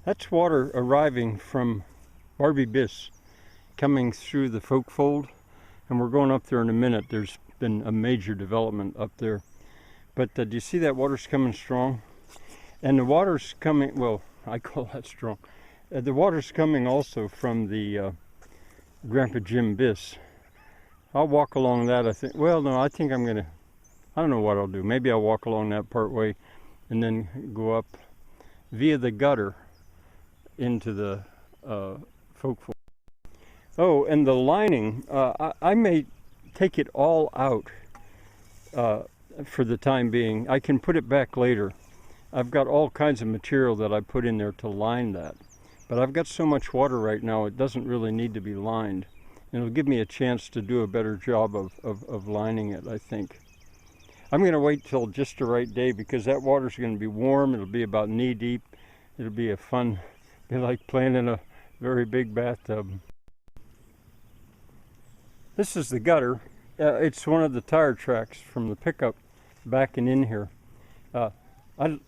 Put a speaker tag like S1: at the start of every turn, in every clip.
S1: That's water arriving from Barbie Biss, coming through the folkfold, and we're going up there in a minute. There's been a major development up there. But do you see that water's coming strong? And the water's coming, well, I call that strong. The water's coming also from the Grandpa Jim Biss. I'll walk along that, I think. Well, no, I think I'm going to, I don't know what I'll do. Maybe I'll walk along that part way and then go up via the gutter into the folkfold. Oh, and the lining, I may take it all out for the time being. I can put it back later. I've got all kinds of material that I put in there to line that. But I've got so much water right now, it doesn't really need to be lined. And it'll give me a chance to do a better job of lining it, I think. I'm going to wait till just the right day because that water's going to be warm. It'll be about knee deep. It'll be a fun, be like playing in a very big bathtub. This is the gutter. It's one of the tire tracks from the pickup backing in here. I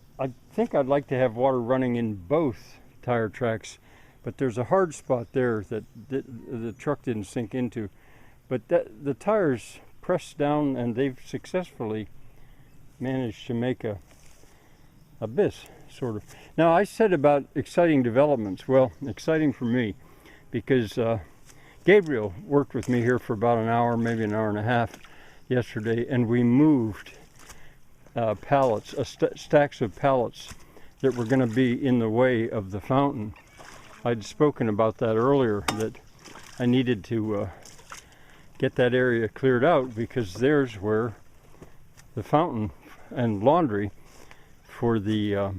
S1: think I'd like to have water running in both tire tracks, but there's a hard spot there that the truck didn't sink into. But the tires pressed down and they've successfully managed to make a Biss, sort of. Now, I said about exciting developments. Well, exciting for me because Gabriel worked with me here for about an hour, maybe an hour and a half yesterday, and we moved pallets, stacks of pallets that were going to be in the way of the fountain. I'd spoken about that earlier, that I needed to get that area cleared out because there's where the fountain and laundry for the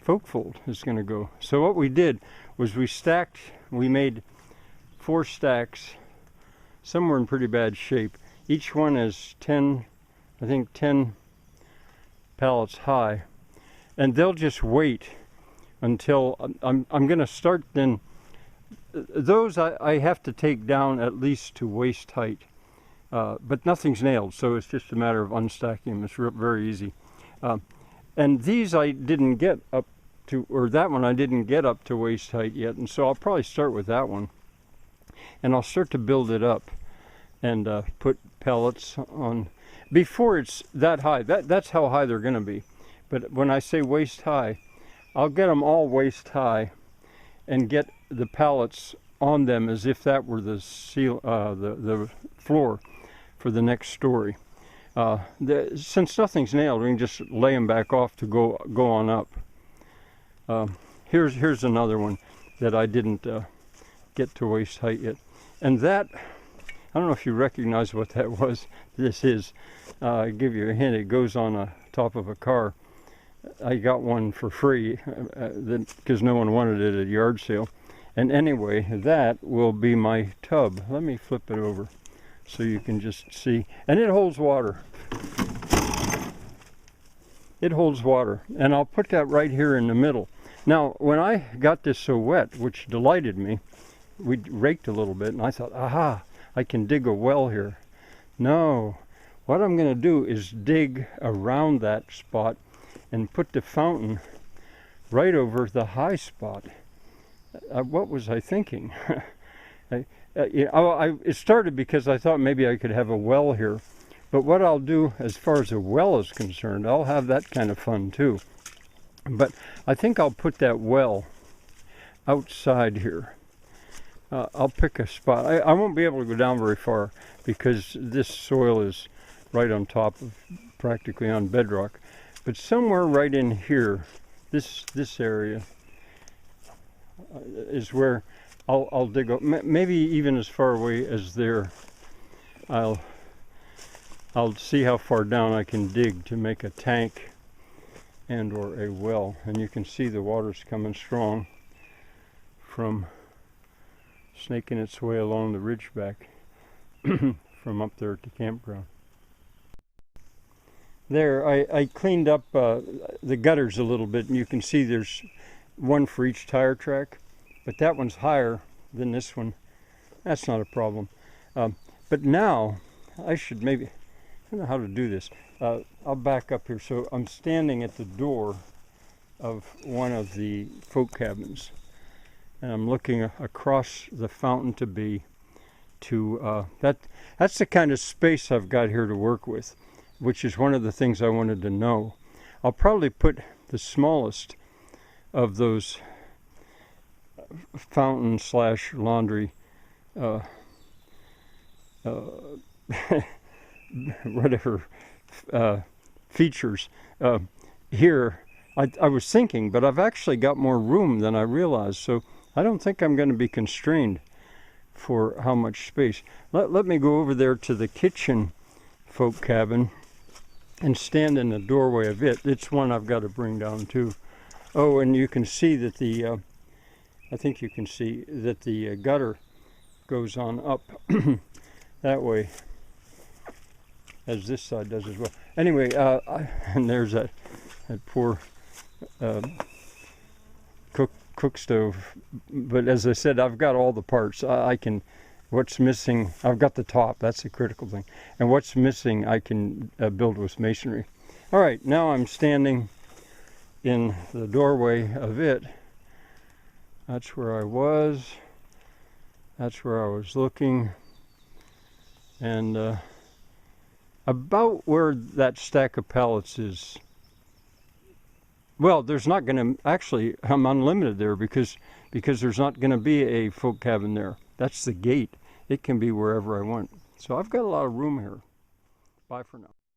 S1: folkfold is going to go. So what we did was we made 4 stacks, somewhere in pretty bad shape. Each one is 10 pallets high, and they'll just wait until I'm going to start. Then those I have to take down at least to waist height, but nothing's nailed, so it's just a matter of unstacking them. It's very easy. And these I didn't get up to, or that one I didn't get up to waist height yet, and so I'll probably start with that one, and I'll start to build it up and put pellets on before it's that high. That's how high they're going to be. But when I say waist high, I'll get them all waist high and get the pallets on them as if that were the floor for the next story. Since nothing's nailed, we can just lay them back off to go on up. Here's another one that I didn't get to waist height yet, and that, I don't know if you recognize what that was. This is, I'll give you a hint, it goes on the top of a car. I got one for free because no one wanted it at a yard sale. And anyway, that will be my tub. Let me flip it over so you can just see. And it holds water. It holds water. And I'll put that right here in the middle. Now, when I got this so wet, which delighted me, we raked a little bit and I thought, aha, I can dig a well here. No, what I'm going to do is dig around that spot and put the fountain right over the high spot. What was I thinking? It started because I thought maybe I could have a well here. But what I'll do as far as a well is concerned, I'll have that kind of fun too. But I think I'll put that well outside here. I'll pick a spot. I won't be able to go down very far because this soil is right on top of, practically on bedrock. But somewhere right in here, this area is where I'll dig up. Maybe even as far away as there. I'll see how far down I can dig to make a tank and or a well. And you can see the water's coming strong from snaking its way along the ridgeback from up there at the campground. There, I cleaned up the gutters a little bit, and you can see there's one for each tire track, but that one's higher than this one. That's not a problem. But now, I should maybe, I don't know how to do this. I'll back up here. So I'm standing at the door of one of the folk cabins, and I'm looking across the fountain that's the kind of space I've got here to work with, which is one of the things I wanted to know. I'll probably put the smallest of those fountain / laundry whatever features here. I was thinking, but I've actually got more room than I realized, so I don't think I'm going to be constrained for how much space. Let me go over there to the kitchen folk cabin and stand in the doorway of it. It's one I've got to bring down too. Oh, and you can see that I think you can see that the gutter goes on up that way, as this side does as well. Anyway, and there's that poor cook stove. But as I said, I've got all the parts. What's missing, I've got the top. That's the critical thing. And what's missing, I can build with masonry. All right, now I'm standing in the doorway of it. That's where I was. That's where I was looking. And about where that stack of pallets is. Well, there's not going to, actually, I'm unlimited there because there's not going to be a folk cabin there. That's the gate. It can be wherever I want. So I've got a lot of room here. Bye for now.